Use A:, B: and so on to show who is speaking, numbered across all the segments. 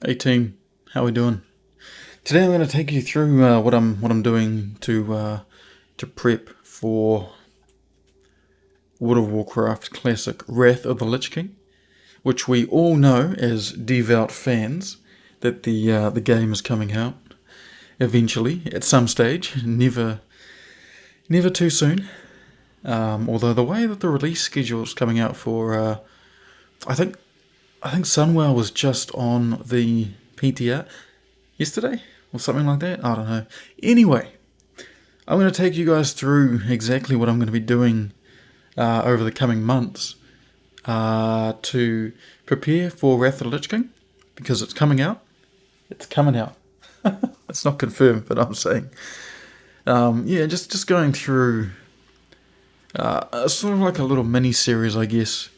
A: Hey team, how we doing? Today I'm going to take you through what I'm doing to prep for World of Warcraft Classic Wrath of the Lich King, which we all know as devout fans that the game is coming out eventually at some stage, never too soon. Although the way that the release schedule is coming out for, I think Sunwell was just on the PTR yesterday or something like that. I don't know. Anyway, I'm going to take you guys through exactly what I'm going to be doing over the coming months to prepare for Wrath of the Lich King, because it's coming out. It's coming out. It's not confirmed, but I'm saying. Just going through sort of like a little mini series, I guess.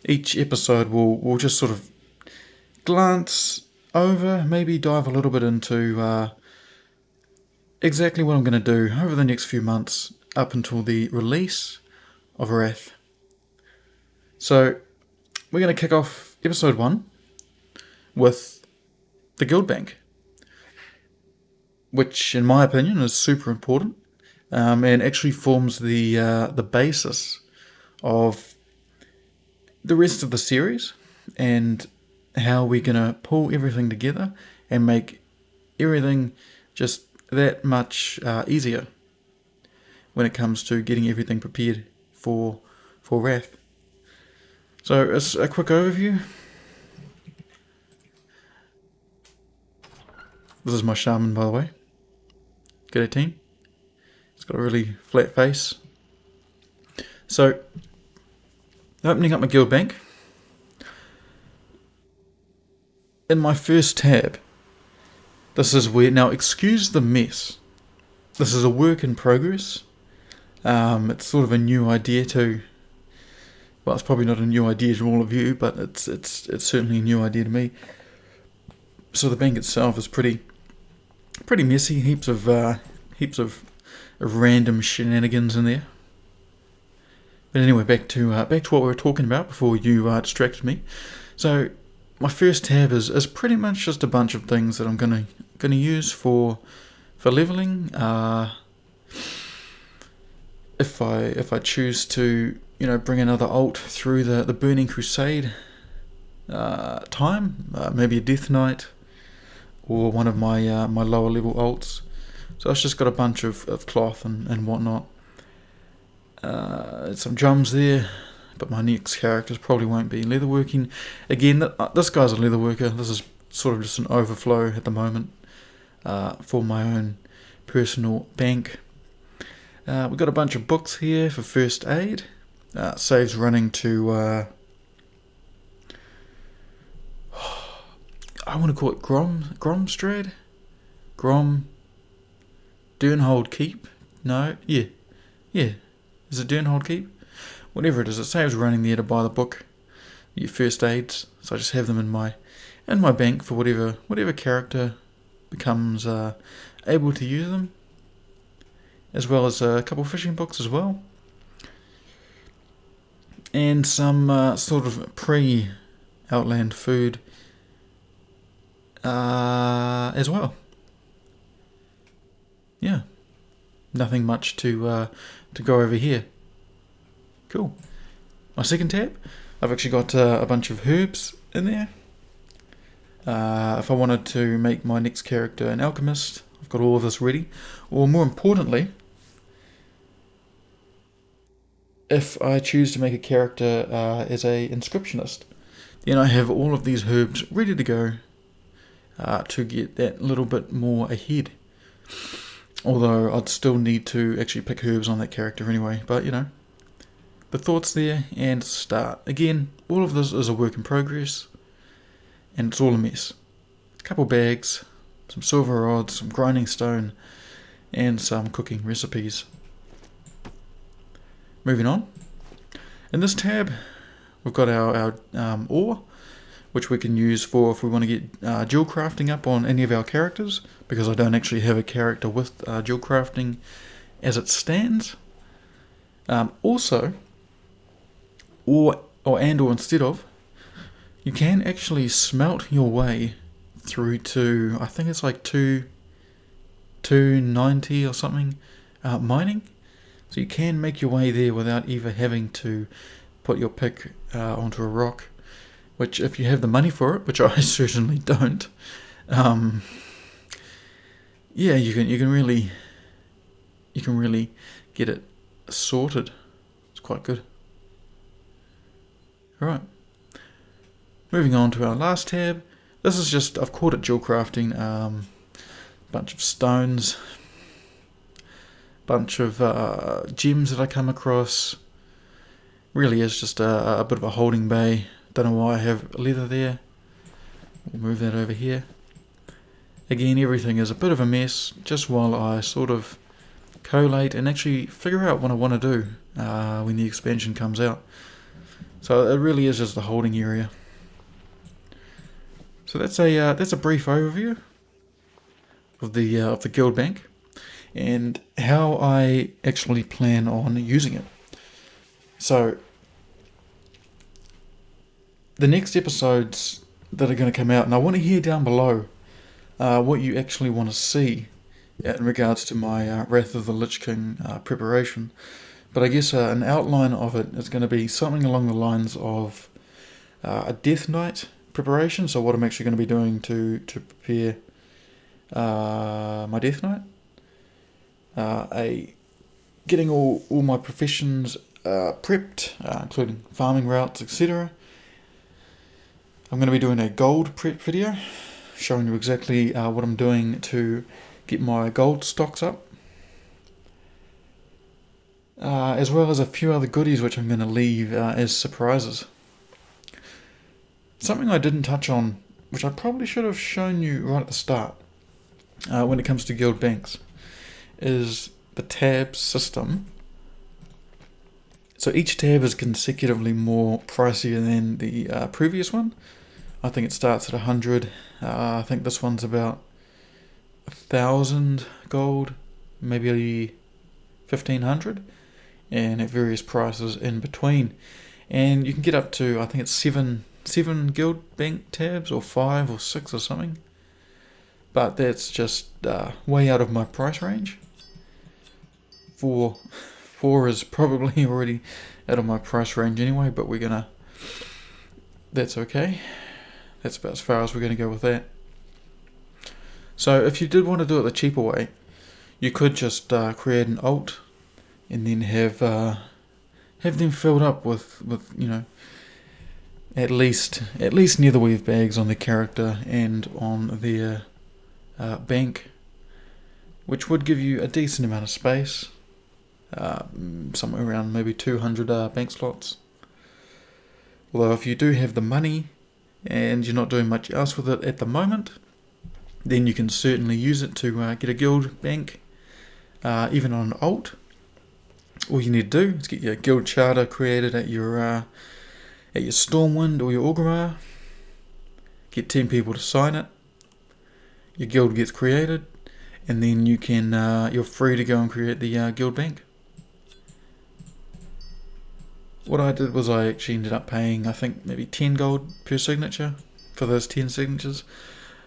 A: Each episode will just sort of glance over, maybe dive a little bit into exactly what I'm going to do over the next few months up until the release of Wrath. So we're going to kick off episode 1 with the guild bank, which in my opinion is super important and actually forms the basis of the rest of the series and how we're going to pull everything together and make everything just that much easier when it comes to getting everything prepared for Wrath. So as a quick overview, this is my shaman, by the way. G'day team. It's got a really flat face. So opening up my guild bank. In my first tab, this is where, now excuse the mess, this is a work in progress. It's sort of a new idea to, well, it's probably not a new idea to all of you, but it's certainly a new idea to me. So the bank itself is pretty messy, heaps of random shenanigans in there. But anyway, back to what we were talking about before you distracted me. So my first tab is pretty much just a bunch of things that I'm gonna use for leveling. If I choose to bring another alt through the Burning Crusade time, maybe a Death Knight or one of my my lower level alts. So I've just got a bunch of cloth and whatnot. Some drums there, but my next characters probably won't be leatherworking. Again, this guy's a leatherworker. This is sort of just an overflow at the moment for my own personal bank. We've got a bunch of books here for first aid. Saves running to I want to call it Gromstrad? Durnhold Keep? No? Yeah. Is it Durnhold Keep? Whatever it is, it saves running there to buy the book, your first aids. So I just have them in my bank for whatever character becomes able to use them, as well as a couple of fishing books as well, and some sort of pre-Outland food as well. Yeah, nothing much to go over here. Cool. My second tab, I've actually got a bunch of herbs in there. If I wanted to make my next character an alchemist, I've got all of this ready. Or more importantly, if I choose to make a character as a inscriptionist, then I have all of these herbs ready to go to get that little bit more ahead. Although I'd still need to actually pick herbs on that character anyway, but the thoughts there and start. Again, all of this is a work in progress, and it's all a mess. A couple bags, some silver rods, some grinding stone, and some cooking recipes. Moving on. In this tab, we've got our ore, which we can use for if we want to get dual crafting up on any of our characters, because I don't actually have a character with dual crafting as it stands. Also, or instead of, you can actually smelt your way through to, I think it's like 290 or something, mining. So you can make your way there without even having to put your pick onto a rock, which if you have the money for it, which I certainly don't, yeah, you can really get it sorted. It's quite good. Alright, moving on to our last tab. This is just, I've called it dual crafting. Bunch of stones, bunch of gems that I come across. Really is just a bit of a holding bay. Don't know why I have leather there. We'll move that over here. Again, everything is a bit of a mess, just while I sort of collate and actually figure out what I want to do when the expansion comes out. So it really is just a holding area. So that's a brief overview of the guild bank and how I actually plan on using it. So the next episodes that are going to come out, and I want to hear down below what you actually want to see in regards to my Wrath of the Lich King preparation. But I guess an outline of it is going to be something along the lines of a Death Knight preparation. So what I'm actually going to be doing to prepare my Death Knight, getting all my professions prepped, including farming routes, etc. I'm going to be doing a gold prep video, showing you exactly what I'm doing to get my gold stocks up, as well as a few other goodies which I'm going to leave as surprises. Something I didn't touch on, which I probably should have shown you right at the start, when it comes to guild banks, is the tab system. So each tab is consecutively more pricier than the previous one. I think it starts at 100. I think this one's about 1,000 gold, maybe 1,500, and at various prices in between. And you can get up to, I think it's seven guild bank tabs, or 5 or 6 or something. But that's just way out of my price range. Four is probably already out of my price range anyway, but that's okay. That's about as far as we're going to go with that. So if you did want to do it the cheaper way, you could just create an alt and then have them filled up with at least near the weave bags on the character and on their bank, which would give you a decent amount of space, somewhere around maybe 200 bank slots. Although if you do have the money and you're not doing much else with it at the moment, then you can certainly use it to get a guild bank, even on an alt. All you need to do is get your guild charter created at your Stormwind or your Orgrimmar, get 10 people to sign it, your guild gets created, and then you're free to go and create the guild bank. What I did was I actually ended up paying, I think, maybe 10 gold per signature for those 10 signatures,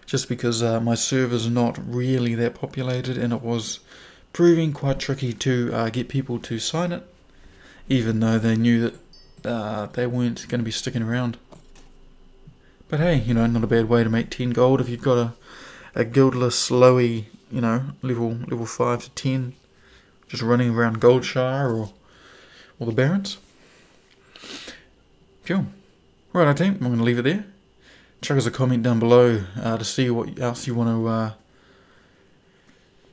A: just because my server's not really that populated and it was proving quite tricky to get people to sign it, even though they knew that they weren't going to be sticking around. But hey, not a bad way to make 10 gold if you've got a guildless lowy, level 5 to 10, just running around Goldshire or the Barrens. Cool. Right, team, I'm going to leave it there. Chuck us a comment down below to see what else you want to,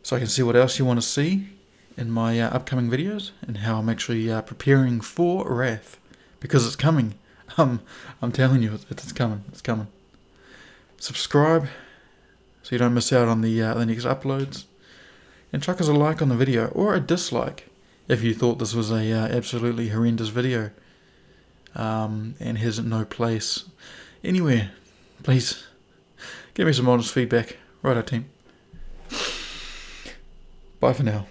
A: so I can see what else you want to see in my upcoming videos and how I'm actually preparing for Wrath, because it's coming. I'm telling you, it's coming. It's coming. Subscribe so you don't miss out on the next uploads, and chuck us a like on the video or a dislike if you thought this was a absolutely horrendous video. And has no place anywhere. Please give me some honest feedback. Righto, team. Bye for now.